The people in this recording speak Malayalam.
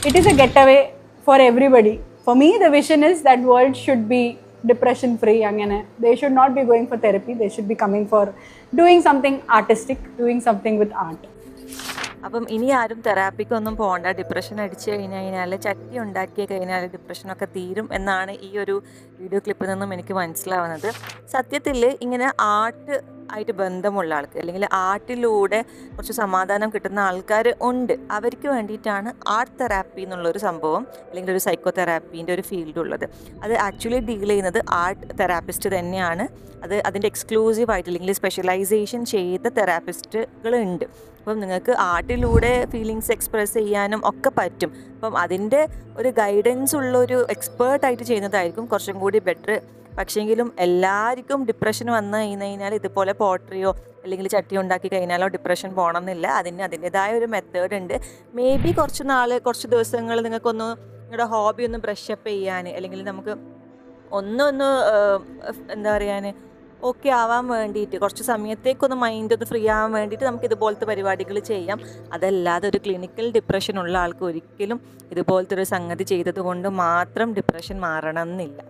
it is a getaway for everybody. For me, the vision is that world should be depression free. They should not be going for therapy. They should be coming for doing something artistic, doing something with art. അപ്പം ഇനി ആരും തെറാപ്പിക്കൊന്നും പോകണ്ട. ഡിപ്രഷൻ അടിച്ചു കഴിഞ്ഞാൽ ചട്ടി ഉണ്ടാക്കി കഴിഞ്ഞാൽ ഡിപ്രഷനൊക്കെ തീരും എന്നാണ് ഈ ഒരു വീഡിയോ ക്ലിപ്പിൽ നിന്നും എനിക്ക് മനസ്സിലാവുന്നത്. സത്യത്തിൽ ഇങ്ങനെ ആർട്ട് ആയിട്ട് ബന്ധമുള്ള ആൾക്ക് അല്ലെങ്കിൽ ആർട്ടിലൂടെ കുറച്ച് സമാധാനം കിട്ടുന്ന ആൾക്കാർ ഉണ്ട്. അവർക്ക് വേണ്ടിയിട്ടാണ് ആർട്ട് തെറാപ്പി എന്നുള്ളൊരു സംഭവം അല്ലെങ്കിൽ ഒരു സൈക്കോ തെറാപ്പീൻ്റെ ഒരു ഫീൽഡ് ഉള്ളത്. അത് ആക്ച്വലി ഡീൽ ചെയ്യുന്നത് ആർട്ട് തെറാപ്പിസ്റ്റ് തന്നെയാണ്. അതിൻ്റെ എക്സ്ക്ലൂസീവായിട്ട് അല്ലെങ്കിൽ സ്പെഷ്യലൈസേഷൻ ചെയ്ത തെറാപ്പിസ്റ്റുകളുണ്ട്. അപ്പം നിങ്ങൾക്ക് ആർട്ടിലൂടെ ഫീലിങ്സ് എക്സ്പ്രസ് ചെയ്യാനും ഒക്കെ പറ്റും. അപ്പം അതിൻ്റെ ഒരു ഗൈഡൻസ് ഉള്ളൊരു എക്സ്പേർട്ടായിട്ട് ചെയ്യുന്നതായിരിക്കും കുറച്ചും കൂടി ബെറ്റർ. പക്ഷേങ്കിലും എല്ലാവർക്കും ഡിപ്രഷൻ വന്നു കഴിഞ്ഞാൽ ഇതുപോലെ പോട്രിയോ അല്ലെങ്കിൽ ചട്ടി ഉണ്ടാക്കി കഴിഞ്ഞാലോ ഡിപ്രഷൻ പോകണമെന്നില്ല. അതിൻ്റെതായ ഒരു മെത്തേഡ് ഉണ്ട്. മേ ബി കുറച്ച് ദിവസങ്ങൾ നിങ്ങൾക്കൊന്ന് നിങ്ങളുടെ ഹോബി ഒന്ന് ബ്രഷപ്പ് ചെയ്യാൻ അല്ലെങ്കിൽ നമുക്ക് എന്താ പറയാൻ ഓക്കെ ആവാൻ വേണ്ടിയിട്ട് കുറച്ച് സമയത്തേക്കൊന്ന് മൈൻഡ് ഒന്ന് ഫ്രീ ആവാൻ വേണ്ടിയിട്ട് നമുക്ക് ഇതുപോലത്തെ പരിപാടികൾ ചെയ്യാം. അതല്ലാതെ ഒരു ക്ലിനിക്കൽ ഡിപ്രഷൻ ഉള്ള ആൾക്ക് ഒരിക്കലും ഇതുപോലത്തെ ഒരു സംഗതി ചെയ്തത് കൊണ്ട് മാത്രം ഡിപ്രഷൻ മാറണം എന്നില്ല.